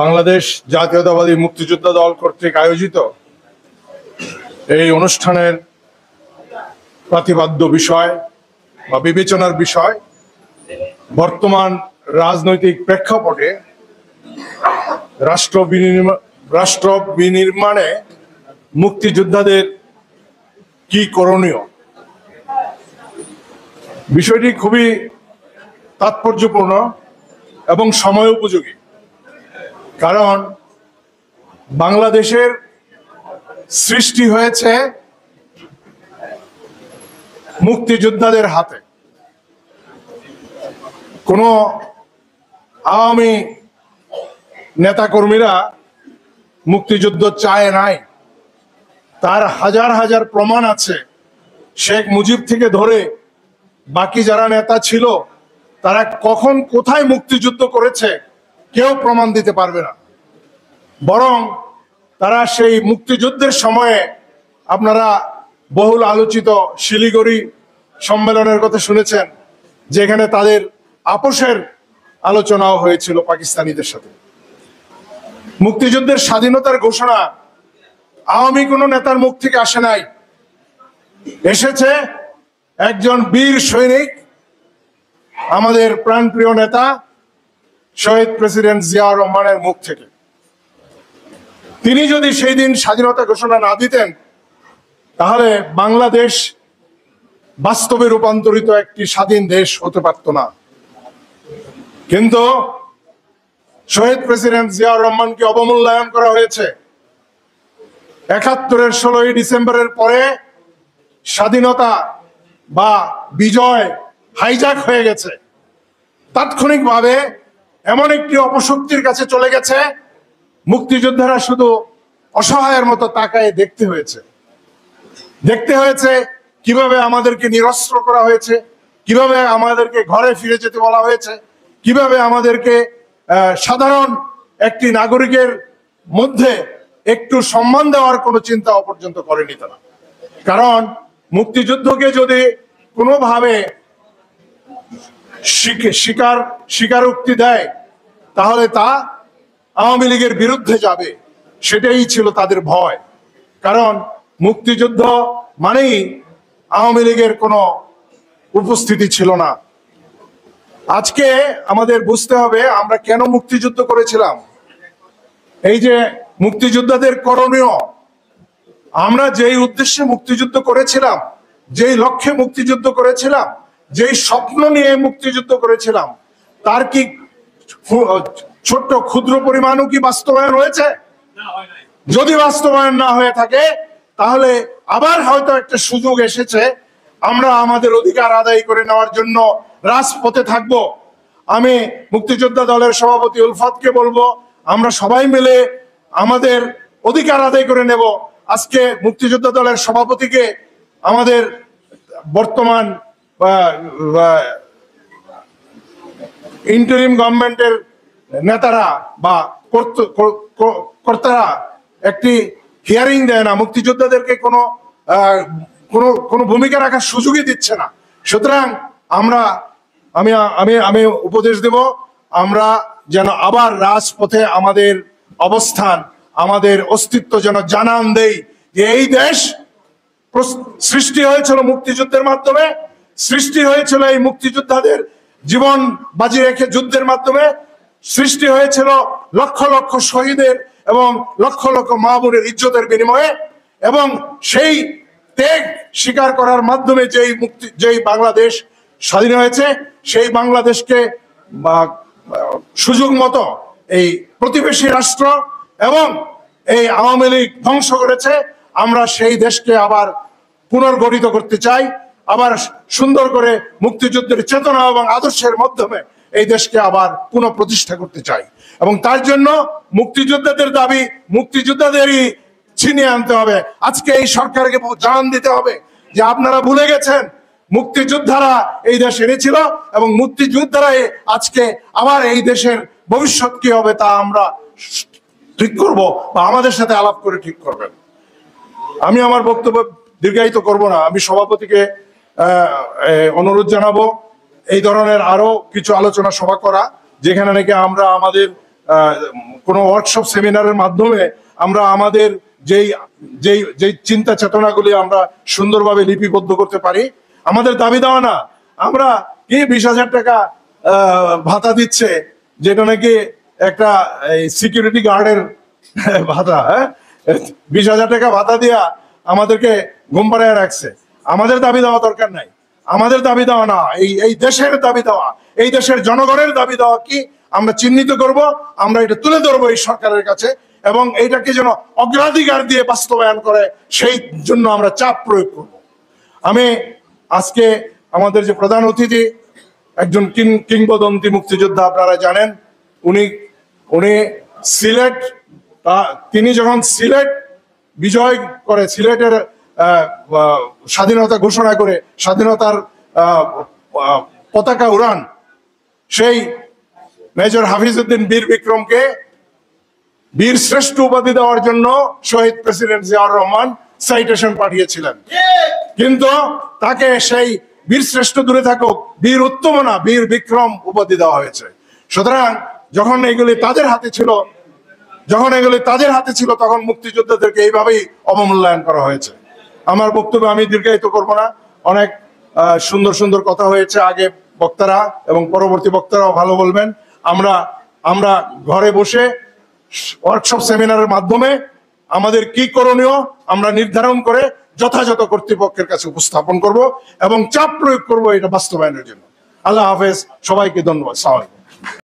বাংলাদেশ জাতীয়তাবাদী মুক্তিযোদ্ধা দল কর্তৃক আয়োজিত এই অনুষ্ঠানের প্রতিপাদ্য বিষয় বা বিবেচনার বিষয় বর্তমান রাজনৈতিক প্রেক্ষাপটে রাষ্ট্র বিনির্মাণে মুক্তিযোদ্ধাদের কি করণীয়। বিষয়টি খুবই তাৎপর্যপূর্ণ এবং সময় উপযোগী, কারণ বাংলাদেশের সৃষ্টি হয়েছে মুক্তিযোদ্ধাদের হাতে। কোনো আওয়ামী নেতাকর্মীরা মুক্তিযুদ্ধ চায় নাই, তার হাজার হাজার প্রমাণ আছে। শেখ মুজিব থেকে ধরে বাকি যারা নেতা ছিল তারা কখন কোথায় মুক্তিযুদ্ধ করেছে কেউ প্রমাণ দিতে পারবে না। বরং তারা সেই মুক্তিযুদ্ধের সময়ে, আপনারা বহুল আলোচিত শিলিগুড়ি সম্মেলনের কথা শুনেছেন, যেখানে তাদের আপোষের আলোচনাও হয়েছিল পাকিস্তানিদের সাথে। মুক্তিযুদ্ধের স্বাধীনতার ঘোষণা আওয়ামী কোনো নেতার মুখ থেকে আসে নাই, এসেছে একজন বীর সৈনিক, আমাদের প্রাণপ্রিয় নেতা শহীদ প্রেসিডেন্ট জিয়াউর রহমানের মুখ থেকে। তিনি যদি সেই দিন স্বাধীনতা ঘোষণা না দিতেন তাহলে বাংলাদেশ বাস্তবে রূপান্তরিত একটি স্বাধীন দেশ হতে পারত না। কিন্তু শহীদ প্রেসিডেন্ট জিয়াউর রহমানকে অবমূল্যায়ন করা হয়েছে। ৭১-এর ১৬ই ডিসেম্বরের পরে স্বাধীনতা বা বিজয় হাইজ্যাক হয়ে গেছে। তাৎক্ষণিকভাবে এমন একটি অপশক্তির কাছে চলে গেছে, মুক্তিযোদ্ধারা শুধু অসহায়ের মতো তাকায় দেখতে হয়েছে কিভাবে আমাদেরকে নিরস্ত্র করা হয়েছে, কিভাবে আমাদেরকে ঘরে ফিরে যেতে বলা হয়েছে, কিভাবে আমাদেরকে সাধারণ একটি নাগরিকের মধ্যে একটু সম্মান দেওয়ার কোনো চিন্তা পর্যন্ত করেনি তারা। কারণ মুক্তিযুদ্ধকে যদি কোনোভাবে স্বীকারোক্তি দেয় তাহলে তা আওয়ামী লীগের বিরুদ্ধে যাবে, সেটাই ছিল তাদের ভয়। কারণ মুক্তিযুদ্ধ মানেই আওয়ামী লীগের কোনো উপস্থিতি ছিল না। আজকে আমাদের বুঝতে হবে আমরা কেন মুক্তিযুদ্ধ করেছিলাম। এই যে মুক্তিযোদ্ধাদের করণীয়, আমরা যেই উদ্দেশ্যে মুক্তিযুদ্ধ করেছিলাম, যেই লক্ষ্যে মুক্তিযুদ্ধ করেছিলাম, যেই স্বপ্ন নিয়ে মুক্তিযুদ্ধ করেছিলাম, তার কি ছোট্ট ক্ষুদ্র পরিমাণও কি বাস্তবায়ন হয়েছে? যদি বাস্তবায়ন না হয়ে থাকে তাহলে আবার হয়তো একটা সুযোগ এসেছে আমরা আমাদের অধিকার আদায় করে নেওয়ার জন্য রাজপথে থাকব। আমি মুক্তিযোদ্ধা দলের সভাপতি উলফাতকে বলবো, আমরা সবাই মিলে আমাদের অধিকার আদায় করে নেব। আজকে মুক্তিযোদ্ধা দলের সভাপতিকে আমাদের বর্তমান ইন্টারিম গভর্নমেন্টের নেতারা বা কর্তারা একটি হিয়ারিং দেয় না, মুক্তিযোদ্ধাদেরকে কোনো ভূমিকা রাখার সুযোগই দিচ্ছে না। সুতরাং আমি উপদেশ দেব, আমরা যেন আবার রাজপথে আমাদের অবস্থান, আমাদের অস্তিত্ব যেন জানান দেই যে এই দেশ সৃষ্টি হয়েছিল মুক্তিযুদ্ধের মাধ্যমে, সৃষ্টি হয়েছিল এই মুক্তিযোদ্ধাদের জীবন বাজি রেখে যুদ্ধের মাধ্যমে, সৃষ্টি হয়েছিল লক্ষ লক্ষ শহীদের এবং লক্ষ লক্ষ মা বোনের ইজ্জতের বিনিময়ে, এবং সেই ত্যাগ স্বীকার করার মাধ্যমে যেই বাংলাদেশ স্বাধীন হয়েছে, সেই বাংলাদেশকে সুযোগ মতো এই প্রতিবেশী রাষ্ট্র এবং এই আওয়ামী লীগ ধ্বংস করেছে। আমরা সেই দেশকে আবার পুনর্গঠিত করতে চাই, আবার সুন্দর করে মুক্তিযুদ্ধের চেতনা এবং আদর্শের মাধ্যমে এই দেশকে আবার পুনঃপ্রতিষ্ঠা করতে চাই। এবং তার জন্য মুক্তিযোদ্ধাদের দাবি মুক্তিযোদ্ধাদেরই ছিনিয়ে আনতে হবে। আজকে এই সরকারকে জানান দিতে হবে যে আপনারা ভুলে গেছেন মুক্তিযোদ্ধারা এই দেশ এনেছিল, এবং মুক্তিযোদ্ধারাই আজকে আবার এই দেশের ভবিষ্যৎ কি হবে তা আমরা ঠিক করব, বা আমাদের সাথে আলাপ করে ঠিক করবেন। আমি আমার বক্তব্য দীর্ঘায়িত করব না। আমি সভাপতিকে অনুরোধ জানাবো এই ধরনের আরো কিছু আলোচনা সভা করা, যেখানে নাকি আমরা আমাদের কোনো ওয়ার্কশপ সেমিনারের মাধ্যমে আমরা আমাদের যেই যেই যেই চিন্তা চেতনাগুলি আমরা সুন্দরভাবে লিপিবদ্ধ করতে পারি। আমাদের দাবি দেওয়া না, আমরা কি 20,000 টাকা ভাতা দিচ্ছে, যেটা নাকি একটা সিকিউরিটি গার্ডের ভাতা, 20,000 টাকা ভাতা দিয়া আমাদেরকে ঘুম পাড়ায় রাখছে। আমাদের দাবি দেওয়া দরকার নাই, আমাদের দাবি দেওয়া না, এই দেশের দাবি দেওয়া, এই দেশের জনগণের দাবি দেওয়া কি আমরা চিহ্নিত করব, আমরা এটা তুলে ধরবো এই সরকারের কাছে, এবং এইটাকে যেন অগ্রাধিকার দিয়ে বাস্তবায়ন করে সেই জন্য আমরা চাপ প্রয়োগ করব। আমি আজকে আমাদের যে প্রধান অতিথি একজন কিংবদন্তি মুক্তিযোদ্ধা, আপনারা জানেন, উনি সিলেট, তিনি যখন সিলেট বিজয় করে, সিলেটের স্বাধীনতা ঘোষণা করে স্বাধীনতার পতাকা উড়ান, সেই মেজর হাফিজউদ্দিন বীর বিক্রমকে বীর শ্রেষ্ঠ উপাধি দেওয়ার জন্য শহীদ প্রেসিডেন্ট জিয়াউর রহমান সাইটেশন পাঠিয়েছিলেন, কিন্তু তাকে সেই বীর শ্রেষ্ঠ দূরে থাকুক, বীর উত্তম না, বীর বিক্রম উপাধি দেওয়া হয়েছে। সুতরাং যখন এগুলি তাদের হাতে ছিল তখন মুক্তিযোদ্ধাদেরকে এইভাবেই অবমূল্যায়ন করা হয়েছে। আমার বক্তব্য আমি দীর্ঘায়িত করব না, অনেক সুন্দর সুন্দর কথা হয়েছে আগে বক্তারা, এবং পরবর্তী বক্তারাও ভালো বলবেন। আমরা ঘরে বসে ওয়ার্কশপ সেমিনারের মাধ্যমে আমাদের কি করণীয় আমরা নির্ধারণ করে যথাযথ কর্তৃপক্ষের কাছে উপস্থাপন করব এবং চাপ প্রয়োগ করব এটা বাস্তবায়নের জন্য। আল্লাহ হাফেজ, সবাইকে ধন্যবাদ। আসসালামু আলাইকুম।